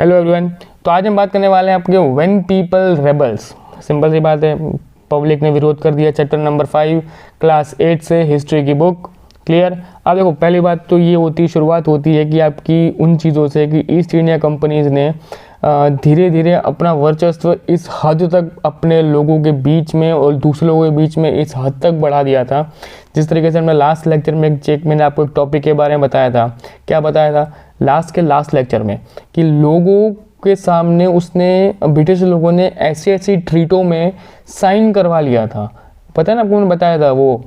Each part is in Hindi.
Hello everyone. तो आज हम बात करने वाले हैं आपके व्हेन पीपल रेबल्स। सिंपल सी बात है, पब्लिक ने विरोध कर दिया चैप्टर नंबर 5 क्लास 8 से हिस्ट्री की बुक। क्लियर। अब देखो, पहली बात तो ये होती शुरुआत होती है कि आपकी उन चीज़ों से कि ईस्ट इंडिया कंपनीज ने धीरे धीरे अपना वर्चस्व इस हद तक अपने लोगों के बीच में और दूसरे लोगों के बीच में इस हद तक बढ़ा दिया था। जिस तरीके से हमने लास्ट लेक्चर में मैंने आपको एक टॉपिक के बारे में बताया था। क्या बताया था लास्ट लेक्चर में? कि लोगों के सामने उसने ब्रिटिश लोगों ने ऐसी ऐसी ट्रीटों में साइन करवा लिया था। पता है ना आपको, मैंने बताया था वो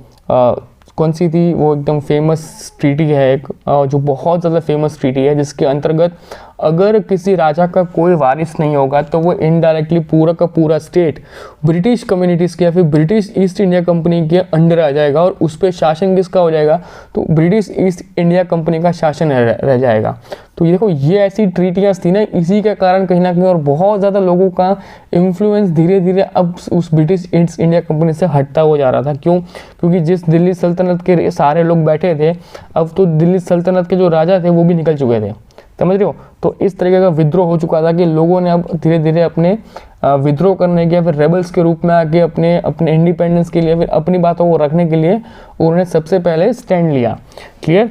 कौन सी थी वो, एकदम फेमस ट्रीटी है एक, जो बहुत ज़्यादा फेमस ट्रीटी है, जिसके अंतर्गत अगर किसी राजा का कोई वारिस नहीं होगा तो वो इनडायरेक्टली पूरा का पूरा स्टेट ब्रिटिश कम्युनिटीज़ के या फिर ब्रिटिश ईस्ट इंडिया कंपनी के अंडर आ जाएगा और उस पर शासन किसका हो जाएगा? तो ब्रिटिश ईस्ट इंडिया कंपनी का शासन रह जाएगा। तो ये देखो, ये ऐसी ट्रीटियाँ थी ना, इसी के कारण कहीं ना कहीं और बहुत ज़्यादा लोगों का इन्फ्लुएंस धीरे धीरे अब उस ब्रिटिश ईस्ट इंडिया कंपनी से हटता हो जा रहा था। क्यों? क्योंकि जिस दिल्ली सल्तनत के सारे लोग बैठे थे, अब तो दिल्ली सल्तनत के जो राजा थे वो भी निकल चुके थे। समझ रहे हो? तो इस तरीके का विद्रोह हो चुका था कि लोगों ने अब धीरे धीरे अपने विद्रोह करने के या फिर रेबल्स के रूप में आके अपने इंडिपेंडेंस के लिए, फिर अपनी बातों को रखने के लिए उन्होंने सबसे पहले स्टैंड लिया। क्लियर?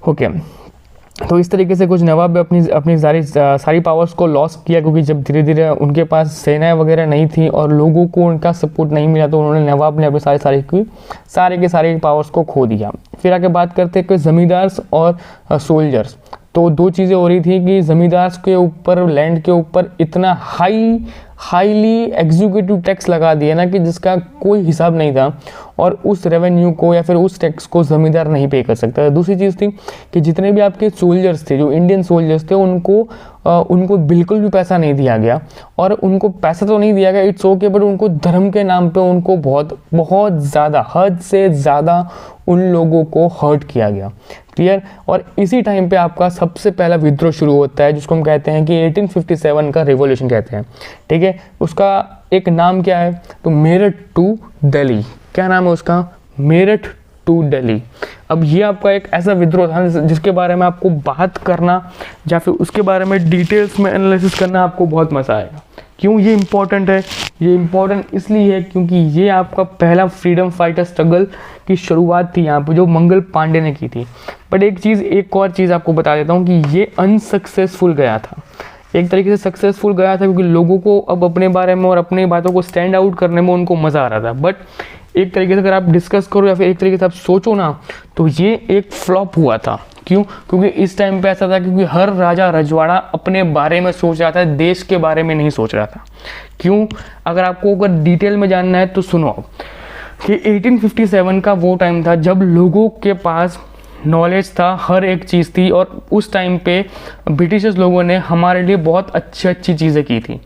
ओके। तो इस तरीके से कुछ नवाब अपनी सारी पावर्स को लॉस किया, क्योंकि जब धीरे धीरे उनके पास सेनाएं वगैरह नहीं थी और लोगों को उनका सपोर्ट नहीं मिला, तो उन्होंने नवाब ने अपने सारे पावर्स को खो दिया। फिर आगे बात करते हैं कि जमींदार्स और सोल्जर्स। तो दो चीज़ें हो रही थी कि ज़मींदार के ऊपर, लैंड के ऊपर इतना हाईली एग्जीक्यूटिव टैक्स लगा दिया ना कि जिसका कोई हिसाब नहीं था, और उस रेवेन्यू को या फिर उस टैक्स को ज़मींदार नहीं पे कर सकता था। दूसरी चीज़ थी कि जितने भी आपके सोल्जर्स थे, जो इंडियन सोल्जर्स थे, उनको बिल्कुल भी पैसा नहीं दिया गया। और उनको पैसा तो नहीं दिया गया, इट्स ओके, बट उनको धर्म के नाम पे उनको बहुत ज़्यादा, हद से ज़्यादा उन लोगों को हर्ट किया गया। क्लियर? और इसी टाइम पे आपका सबसे पहला विद्रोह शुरू होता है, जिसको हम कहते हैं कि 1857 का रिवॉल्यूशन कहते हैं। ठीक है? उसका एक नाम क्या है? तो मेरठ टू दिल्ली। क्या नाम है उसका? मेरठ टू दिल्ली। अब ये आपका एक ऐसा विद्रोह था जिसके बारे में आपको बात करना या फिर उसके बारे में डिटेल्स में एनालिसिस करना आपको बहुत मज़ा आएगा। क्यों ये इम्पोर्टेंट है? ये इम्पोर्टेंट इसलिए है क्योंकि ये आपका पहला फ्रीडम फाइटर स्ट्रगल की शुरुआत थी यहाँ पे, जो मंगल पांडे ने की थी। बट एक और चीज़ आपको बता देता हूँ कि ये अनसक्सेसफुल गया था। एक तरीके से सक्सेसफुल गया था क्योंकि लोगों को अब अपने बारे में और अपनी बातों को स्टैंड आउट करने में उनको मज़ा आ रहा था। बट एक तरीके से अगर आप डिस्कस करो या फिर एक तरीके से आप सोचो ना, तो ये एक फ्लॉप हुआ था। क्यों? क्योंकि इस टाइम पे ऐसा था क्योंकि हर राजा रजवाड़ा अपने बारे में सोच रहा था, देश के बारे में नहीं सोच रहा था। क्यों? अगर डिटेल में जानना है तो सुनो कि 1857 का वो टाइम था जब लोगों के पास नॉलेज था, हर एक चीज़ थी, और उस टाइम पे ब्रिटिशर्स लोगों ने हमारे लिए बहुत अच्छी चीज़ें की थी।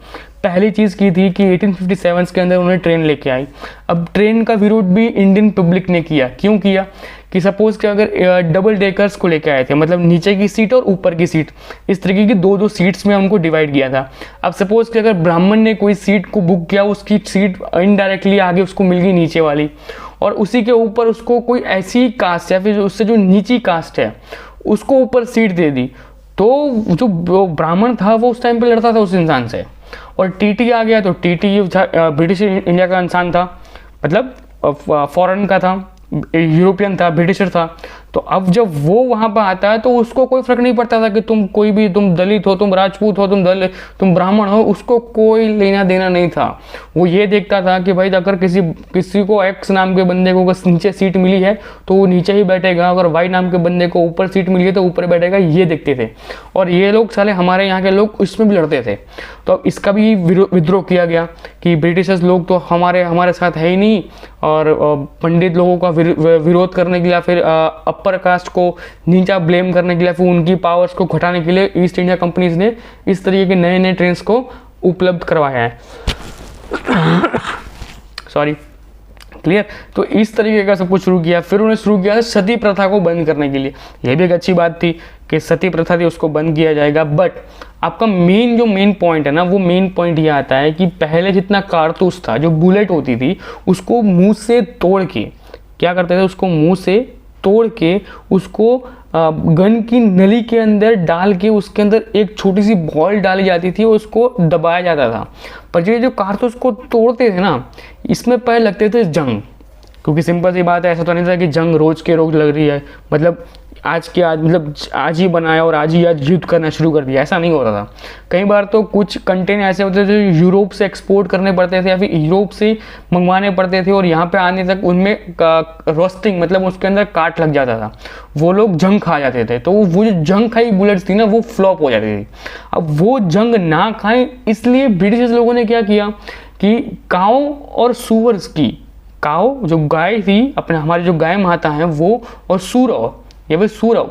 पहली चीज़ की थी कि 1857 के अंदर उन्होंने ट्रेन लेके आई। अब ट्रेन का विरोध भी इंडियन पब्लिक ने किया। क्यों किया? कि सपोज़ कि अगर डबल डेकर्स को लेके आए थे, मतलब नीचे की सीट और ऊपर की सीट, इस तरीके की दो सीट्स में उनको डिवाइड किया था। अब सपोज़ कि अगर ब्राह्मण ने कोई सीट को बुक किया, उसकी सीट इनडायरेक्टली आगे उसको मिल गई नीचे वाली, और उसी के ऊपर उसको कोई ऐसी कास्ट या फिर उससे जो नीची कास्ट है उसको ऊपर सीट दे दी, तो जो ब्राह्मण था वो उस टाइम पे लड़ता था उस इंसान से। और टीटी आ गया, तो टीटी ब्रिटिश इंडिया का इंसान था, मतलब फॉरेन का था, यूरोपियन था, ब्रिटिशर था। तो अब जब वो वहाँ पर आता है तो उसको कोई फर्क नहीं पड़ता था कि तुम दलित हो, तुम राजपूत हो, तुम ब्राह्मण हो, उसको कोई लेना देना नहीं था। वो ये देखता था कि भाई अगर किसी को एक्स नाम के बंदे को अगर नीचे सीट मिली है तो वो नीचे ही बैठेगा, अगर वाई नाम के बंदे को ऊपर सीट मिली है तो ऊपर बैठेगा, ये देखते थे। और ये लोग साले हमारे यहाँ के लोग इसमें भी लड़ते थे। तो अब इसका भी विद्रोह किया गया कि ब्रिटिशर्स लोग तो हमारे साथ है ही नहीं, और पंडित लोगों का विरोध करने के लिए, फिर अपर कास्ट को नीचा ब्लेम करने के लिए, फिर उनकी पावर्स को घटाने के लिए ईस्ट इंडिया कंपनीज ने इस तरीके के नए ट्रेन्स को उपलब्ध करवाया है। सॉरी। क्लियर? तो इस तरीके का सब कुछ शुरू किया। फिर उन्होंने शुरू किया सती प्रथा को बंद करने के लिए। यह भी एक अच्छी बात थी कि सती प्रथा थी उसको बंद किया जाएगा। बट आपका मेन पॉइंट है ना, वो मेन पॉइंट ये आता है कि पहले जितना कारतूस था, जो बुलेट होती थी, उसको मुंह से तोड़ के क्या करते थे, उसको मुंह से तोड़ के उसको गन की नली के अंदर डाल के उसके अंदर एक छोटी सी बॉल डाली जाती थी और उसको दबाया जाता था। पर ये जो कारतूस को तोड़ते थे ना, इसमें पहले लगते थे जंग, क्योंकि सिंपल सी बात है, ऐसा तो नहीं था कि जंग रोज के रोज लग रही है, मतलब आज के आज, मतलब आज ही बनाया और आज ही आज युद्ध करना शुरू कर दिया, ऐसा नहीं होता था। कई बार तो कुछ कंटेंट ऐसे होते थे जो यूरोप से एक्सपोर्ट करने पड़ते थे या फिर यूरोप से मंगवाने पड़ते थे और यहाँ पे आने तक उनमें रोस्टिंग, मतलब उसके अंदर काट लग जाता था, वो लोग जंग खा जाते थे। तो वो जो जंग खाई बुलेट्स थी ना, वो फ्लॉप हो जाती थी। अब वो जंग ना खाएं, इसलिए ब्रिटिश लोगों ने क्या किया कि काऊ और सुअर्स की, काऊ जो गाय थी अपने, हमारे जो गाय माता हैं वो, और सूरव या फिर सूरव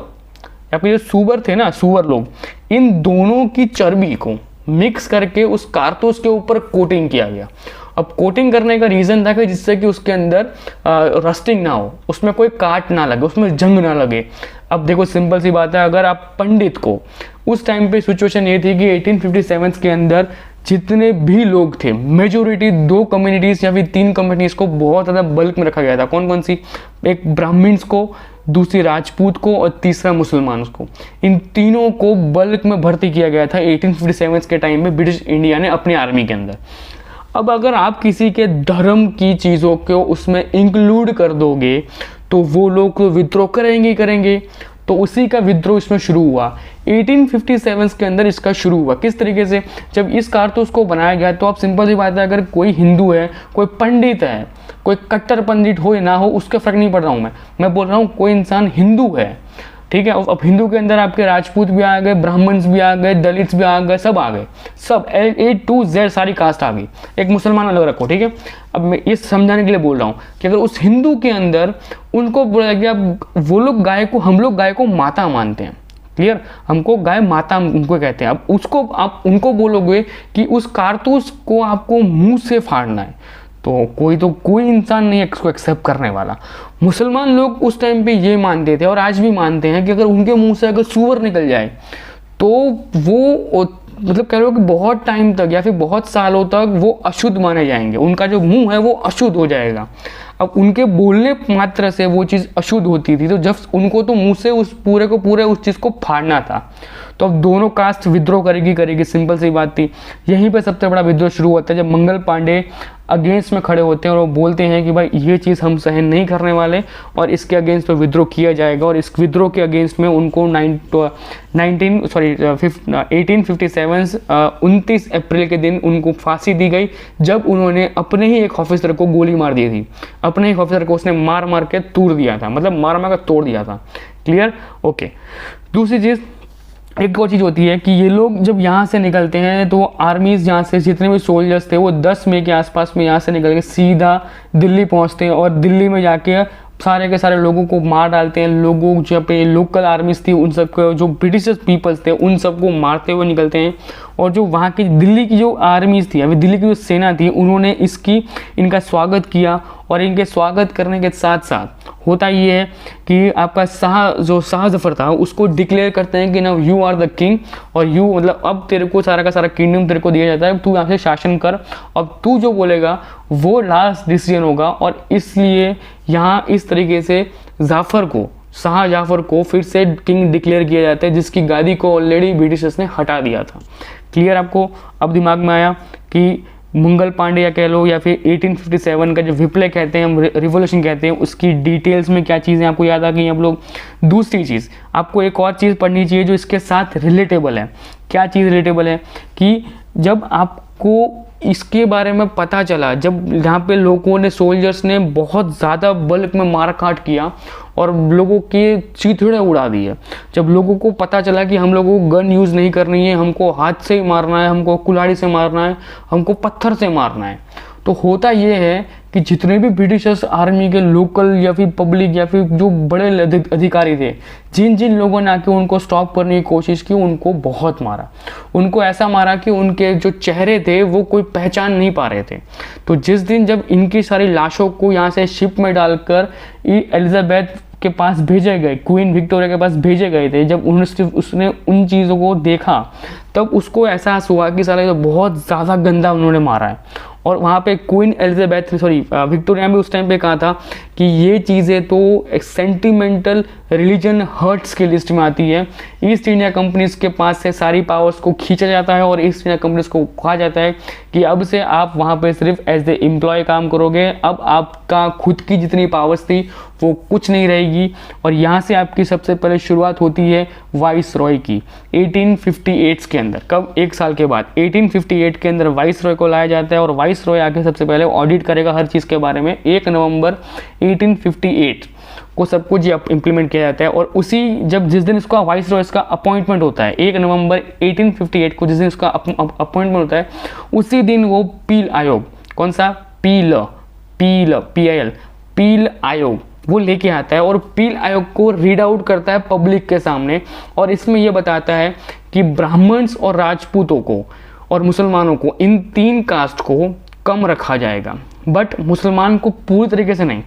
या फिर जो सुअर थे ना, सुअर लोग, इन दोनों की चर्बी को मिक्स करके उस कारतूस के ऊपर कोटिंग किया गया। अब कोटिंग करने का रीज़न था कि जिससे कि उसके अंदर रस्टिंग ना हो, उसमें कोई काट ना लगे, उसमें जंग ना लगे। अब देखो सिंपल सी बात है, अगर आप पंडित को, उस टाइम पे सिचुएशन ये थी कि 1857 के अंदर जितने भी लोग थे, मेजोरिटी 2 कम्युनिटीज़ या फिर 3 कम्युनिटीज़ को बहुत ज़्यादा बल्क में रखा गया था। कौन कौन सी? एक ब्राह्मण्स को, दूसरी राजपूत को और तीसरा मुसलमान को। इन तीनों को बल्क में भर्ती किया गया था 1857 के टाइम में ब्रिटिश इंडिया ने अपनी आर्मी के अंदर। अब अगर आप किसी के धर्म की चीज़ों को उसमें इंक्लूड कर दोगे तो वो लोग तो विद्रोह करेंगे ही करेंगे। तो उसी का विद्रोह इसमें शुरू हुआ 1857 के अंदर। इसका शुरू हुआ किस तरीके से? जब इस कारतूस को बनाया गया तो आप सिंपल सी बात है, अगर कोई हिंदू है, कोई पंडित है, कोई कट्टर पंडित हो या ना हो, उसका फर्क नहीं पड़ रहा हूँ मैं बोल रहा हूँ कोई इंसान हिंदू है, ठीक है। अब हिंदू के अंदर आपके राजपूत भी आ गए, ब्राह्मण्स भी आ गए, दलित्स भी आ गए, सब आ गए, सब A to Z सारी कास्ट आ गई। एक मुसलमान अलग रखो, ठीक है। अब मैं ये समझाने के लिए बोल रहा हूँ कि अगर उस हिंदू के अंदर उनको बोला गया, वो लोग गाय को, हम लोग गाय को माता मानते हैं, क्लियर, हमको गाय माता उनको कहते हैं। अब उसको आप उनको बोलोगे कि उस कारतूस को आपको मुंह से फाड़ना है, तो कोई इंसान नहीं है इसको एक्सेप्ट करने वाला। मुसलमान लोग उस टाइम पे ये मानते थे और आज भी मानते हैं कि अगर उनके मुंह से अगर सूअर निकल जाए तो वो मतलब कह लो कि बहुत टाइम तक या फिर बहुत सालों तक वो अशुद्ध माने जाएंगे, उनका जो मुंह है वो अशुद्ध हो जाएगा। अब उनके बोलने मात्र से वो चीज़ अशुद्ध होती थी, तो जब उनको तो मुंह से उस पूरे को पूरे उस चीज़ को फाड़ना था। तो अब दोनों कास्ट विद्रोह करेगी, सिंपल सी बात थी। यहीं पे सबसे बड़ा विद्रोह शुरू होता है जब मंगल पांडे अगेंस्ट में खड़े होते हैं और वो बोलते हैं कि भाई ये चीज़ हम सहन नहीं करने वाले और इसके अगेंस्ट में विद्रोह किया जाएगा। और इस विद्रोह के अगेंस्ट में उनको 1857 29 अप्रैल के दिन उनको फांसी दी गई, जब उन्होंने अपने ही एक ऑफिसर को गोली मार दी थी। अपने ही ऑफिसर को उसने मार के तोड़ दिया था, मतलब मार के तोड़ दिया था, क्लियर, ओके। दूसरी चीज़, एक और चीज़ होती है कि ये लोग जब यहाँ से निकलते हैं तो आर्मीज़ यहाँ से जितने भी सोल्जर्स थे वो 10 मई के आसपास में यहाँ से निकल के सीधा दिल्ली पहुँचते हैं और दिल्ली में जाके सारे के सारे लोगों को मार डालते हैं। लोगों जहाँ पे लोकल आर्मीज थी उन सबको, जो ब्रिटिश पीपल्स थे उन सबको मारते हुए निकलते हैं। और जो वहाँ की दिल्ली की जो आर्मीज थी, अभी दिल्ली की जो सेना थी, उन्होंने इनका स्वागत किया। और इनके स्वागत करने के साथ साथ होता ये है कि आपका शाह जफर था उसको डिक्लेयर करते हैं कि ना यू आर द किंग, और यू मतलब अब तेरे को सारा का सारा किंगडम तेरे को दिया जाता है, तू यहाँ से शासन कर, अब तू जो बोलेगा वो लास्ट डिसीजन होगा। और इसलिए यहाँ इस तरीके से शाह जाफर को फिर से किंग डिक्लेयर किया जाता है, जिसकी गादी को ऑलरेडी ब्रिटिशर्स ने हटा दिया था। क्लियर आपको अब दिमाग में आया कि मंगल पांडे या कह लो या फिर 1857 का जो विप्लव कहते हैं, हम रिवोल्यूशन कहते हैं, उसकी डिटेल्स में क्या चीज़ें आपको याद आ गई आप लोग। दूसरी चीज़, आपको एक और चीज़ पढ़नी चाहिए जो इसके साथ रिलेटेबल है। क्या चीज़ रिलेटेबल है कि जब आपको इसके बारे में पता चला, जब यहाँ पे लोगों ने, सोल्जर्स ने बहुत ज़्यादा बल्क में मार काट किया और लोगों के चीथड़े उड़ा दिए, जब लोगों को पता चला कि हम लोगों को गन यूज़ नहीं करनी है, हमको हाथ से ही मारना है, हमको कुल्हाड़ी से मारना है, हमको पत्थर से मारना है, तो होता ये है कि जितने भी ब्रिटिशर्स आर्मी के लोकल या फिर पब्लिक या फिर जो बड़े अधिकारी थे, जिन जिन लोगों ने आके उनको स्टॉप करने की कोशिश की, उनको बहुत मारा। उनको ऐसा मारा कि उनके जो चेहरे थे वो कोई पहचान नहीं पा रहे थे। तो जिस दिन जब इनकी सारी लाशों को यहाँ से शिप में डालकर एलिजाबेथ के पास भेजे गए, क्वीन विक्टोरिया के पास भेजे गए थे, जब उसने उन चीज़ों को देखा तब उसको एहसास हुआ कि साला तो बहुत ज़्यादा गंदा उन्होंने मारा है। और वहाँ पे क्वीन एलिजाबेथ विक्टोरिया भी उस टाइम पे कहा था कि ये चीज़ें तो एक सेंटिमेंटल रिलीजन हर्ट्स की लिस्ट में आती है। ईस्ट इंडिया कंपनीज के पास से सारी पावर्स को खींचा जाता है और ईस्ट इंडिया कंपनीज को कहा जाता है कि अब से आप वहाँ पे सिर्फ एज ए एम्प्लॉय काम करोगे, अब आपका खुद की जितनी पावर्स थी वो कुछ नहीं रहेगी। और यहाँ से आपकी सबसे पहले शुरुआत होती है वाइस रॉय की 1858 के अंदर। कब? एक साल के बाद 1858 के अंदर वाइस रॉय को लाया जाता है और वाइस रॉय आके सबसे पहले ऑडिट करेगा हर चीज़ के बारे में। 1 नवंबर 1858 को सब कुछ ये इम्प्लीमेंट किया जाता है और जिस दिन इसका वाइस रॉय का अपॉइंटमेंट होता है 1 नवंबर 1858 को जिस दिन इसका अपॉइंटमेंट होता है उसी दिन वो पील आयोग, कौन सा? पील आयोग वो लेके आता है और पील आयोग को रीड आउट करता है पब्लिक के सामने और इसमें ये बताता है कि ब्राह्मण्स और राजपूतों को और मुसलमानों को, इन 3 कास्ट को कम रखा जाएगा, बट मुसलमान को पूरी तरीके से नहीं।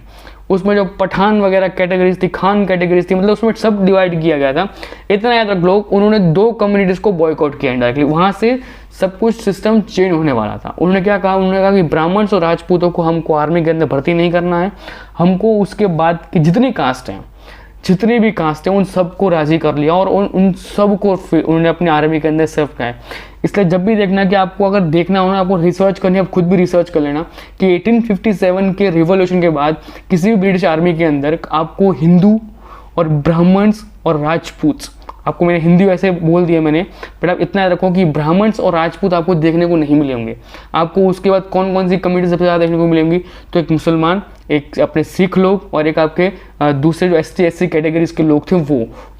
उसमें जो पठान वगैरह कैटेगरीज थी, खान कैटेगरीज थी, मतलब उसमें सब डिवाइड किया गया था। इतना याद रख लो, उन्होंने 2 कम्युनिटीज़ को बॉयकॉट किया इंडायरेक्टली। वहाँ से सब कुछ सिस्टम चेंज होने वाला था। उन्होंने क्या कहा? उन्होंने कहा कि ब्राह्मण्स और राजपूतों को हमको आर्मी के अंदर भर्ती नहीं करना है, हमको उसके बाद की जितनी भी कास्ट हैं उन सबको राज़ी कर लिया और उन सबको उन्होंने अपनी आर्मी के अंदर सर्व किया है। इसलिए जब भी देखना कि आपको अगर देखना हो ना, आपको रिसर्च करनी है, आप खुद भी रिसर्च कर लेना कि 1857 के रिवॉल्यूशन के बाद किसी भी ब्रिटिश आर्मी के अंदर आपको हिंदू और ब्राह्मण्स और राजपूत, आपको मैंने हिंदी वैसे बोल दिया मैंने, बट आप इतना याद रखो कि ब्राह्मण्स और राजपूत आपको देखने को नहीं मिलेंगे। आपको उसके बाद कौन कौन सी कम्युनिटी सबसे ज़्यादा देखने को मिलेंगी? तो एक मुसलमान, एक अपने सिख लोग और एक आपके दूसरे जो ST SC कैटेगरीज के लोग थे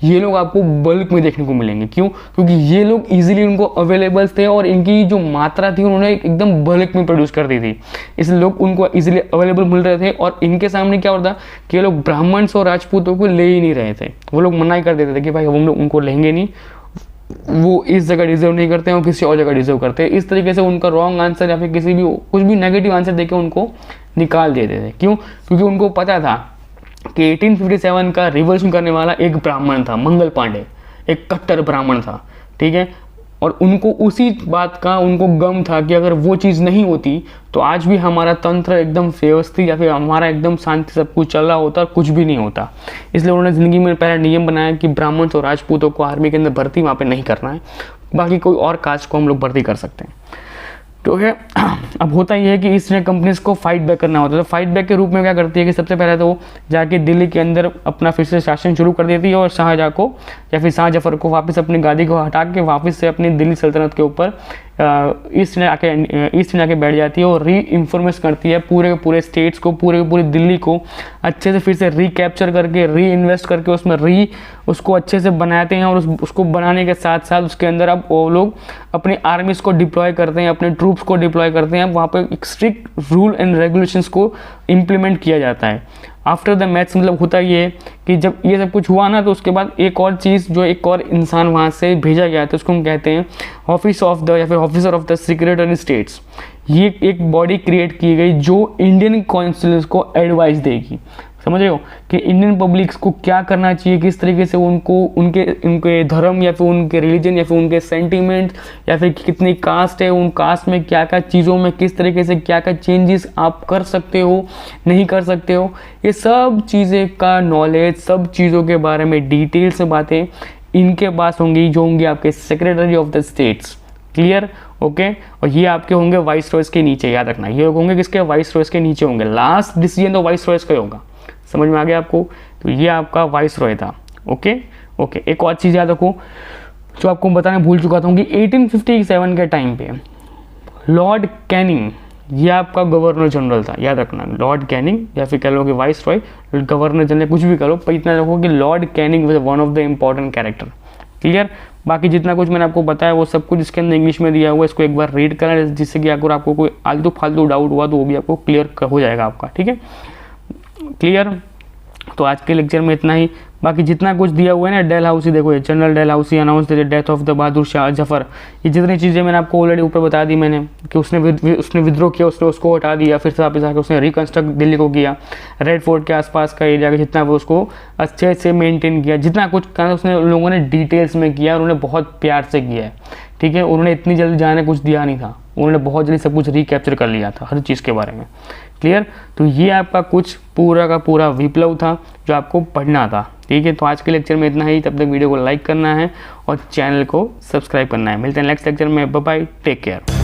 ये लोग आपको बल्क में देखने को मिलेंगे। क्यों? क्योंकि ये लोग इजीली उनको अवेलेबल थे और इनकी जो मात्रा थी उन्होंने एकदम बल्क में प्रोड्यूस कर दी थी, इसलिए लोग उनको इजीली अवेलेबल मिल रहे थे। और इनके सामने क्या होता कि ये लोग ब्राह्मण्स और राजपूतों को ले ही नहीं रहे थे, वो लोग मना ही कर देते थे कि भाई हम लोग उनको लेंगे नहीं, वो इस जगह डिजर्व नहीं करते हैं और किसी और जगह डिजर्व करते हैं। इस तरीके से उनका रॉन्ग आंसर या फिर किसी भी कुछ भी नेगेटिव आंसर देके उनको निकाल देते थे। क्यों? क्योंकि उनको पता था कि 1857 का रिवॉल्यूशन करने वाला एक ब्राह्मण था, मंगल पांडे, एक कट्टर ब्राह्मण था, ठीक है। और उनको उसी बात का उनको गम था कि अगर वो चीज़ नहीं होती तो आज भी हमारा तंत्र एकदम व्यवस्थित या फिर हमारा एकदम शांति सब कुछ चल रहा होता और कुछ भी नहीं होता। इसलिए उन्होंने ज़िंदगी में पहला नियम बनाया कि ब्राह्मण और राजपूतों को आर्मी के अंदर भर्ती वहाँ पे नहीं करना है, बाकी कोई और कास्ट को हम लोग भर्ती कर सकते हैं। तो है अब होता ये है कि ईस्ट इंडिया कंपनीज को फाइट बैक करना होता है। तो फाइट बैक के रूप में क्या करती है कि सबसे पहले तो वो जाके दिल्ली के अंदर अपना फिर से शासन शुरू कर देती है और शाहजहाँ को या फिर शाह जफर को वापस अपनी गादी को हटा के वापस से अपनी दिल्ली सल्तनत के ऊपर ईस्ट इंडिया के बैठ जाती है और री इन्फॉर्मेस करती है पूरे स्टेट्स को, पूरी दिल्ली को अच्छे से फिर से रिकैप्चर करके री इन्वेस्ट करके उसमें उसको अच्छे से बनाते हैं। और उसको बनाने के साथ साथ उसके अंदर अब वो लोग अपनी आर्मीज को डिप्लॉय करते हैं, अपने ट्रूप्स को डिप्लॉय करते हैं। वहाँ पे एक स्ट्रिक्ट रूल एंड रेगुलेशंस को इम्प्लीमेंट किया जाता है। आफ्टर द मैच मतलब होता ये कि जब ये सब कुछ हुआ ना, तो उसके बाद एक और चीज़ जो एक और इंसान वहाँ से भेजा गया था उसको हम कहते हैं ऑफिस ऑफ द या फिर officer of the secretary states. ये एक बॉडी क्रिएट की गई जो इंडियन कॉन्स्टिट्यूशन को एडवाइस देगी, समझ रहे हो, कि इंडियन पब्लिक्स को क्या करना चाहिए, किस तरीके से उनको उनके धर्म या फिर उनके रिलीजन या फिर उनके सेंटीमेंट या फिर कितनी कास्ट है, उन कास्ट में क्या क्या चीज़ों में किस तरीके से क्या क्या चेंजेस आप कर सकते हो, नहीं कर सकते हो, ये सब चीज़ें का नॉलेज, सब चीज़ों के बारे में डिटेल से बातें इनके पास होंगी जो होंगे आपके secretary of the states. Clear? Okay. और ये आपके होंगे वाइस रॉयस के नीचे, याद रखना ये होंगे किसके? वाइस रॉयस के नीचे होंगे। लास्ट डिसीजन तो वाइस रॉयस का होगा, समझ में आ गया आपको? तो ये आपका वाइस रॉय था। ओके। एक और चीज़ याद रखो जो आपको बताना भूल चुका था कि 1857 के टाइम पे लॉर्ड कैनिंग ये आपका गवर्नर जनरल था, याद रखना। लॉर्ड कैनिंग या फिर कह लो कि वाइस रॉय, गवर्नर जनरल, कुछ भी करो, पर इतना रखो कि Lord Canning was one of the important character. Clear? बाकी जितना कुछ मैंने आपको बताया वो सब कुछ इसके अंदर इंग्लिश में दिया हुआ है, इसको एक बार रीड करना, जिससे कि अगर आपको कोई आलतू फालतू डाउट हुआ तो वो भी आपको क्लियर हो जाएगा आपका। ठीक है, क्लियर? तो आज के लेक्चर में इतना ही। बाकी जितना कुछ दिया हुआ है ना, डेलहाउसी देखो, ये General Dalhousie announce the death of the Bahadur Shah Zafar, ये जितनी चीज़ें मैंने आपको ऑलरेडी ऊपर बता दी मैंने कि उसने विद्रोह किया, उसने उसको हटा दिया, फिर से वापस आकर उसने रिकन्स्ट्रक्ट दिल्ली को किया, रेड फोर्ट के आसपास का एरिया का जितना वो उसको अच्छे से मेंटेन किया, जितना कुछ करना उसने लोगों ने डिटेल्स में किया, उन्होंने बहुत प्यार से किया है। ठीक है, उन्होंने इतनी जल्दी जाने कुछ दिया नहीं था, उन्होंने बहुत जल्दी सब कुछ रिकैप्चर कर लिया था हर चीज़ के बारे में। क्लियर। तो ये आपका कुछ पूरा का पूरा विप्लव था जो आपको पढ़ना था। ठीक है, तो आज के लेक्चर में इतना ही। तब तक वीडियो को लाइक करना है और चैनल को सब्सक्राइब करना है। मिलते हैं नेक्स्ट लेक्चर में। Bye bye, take care.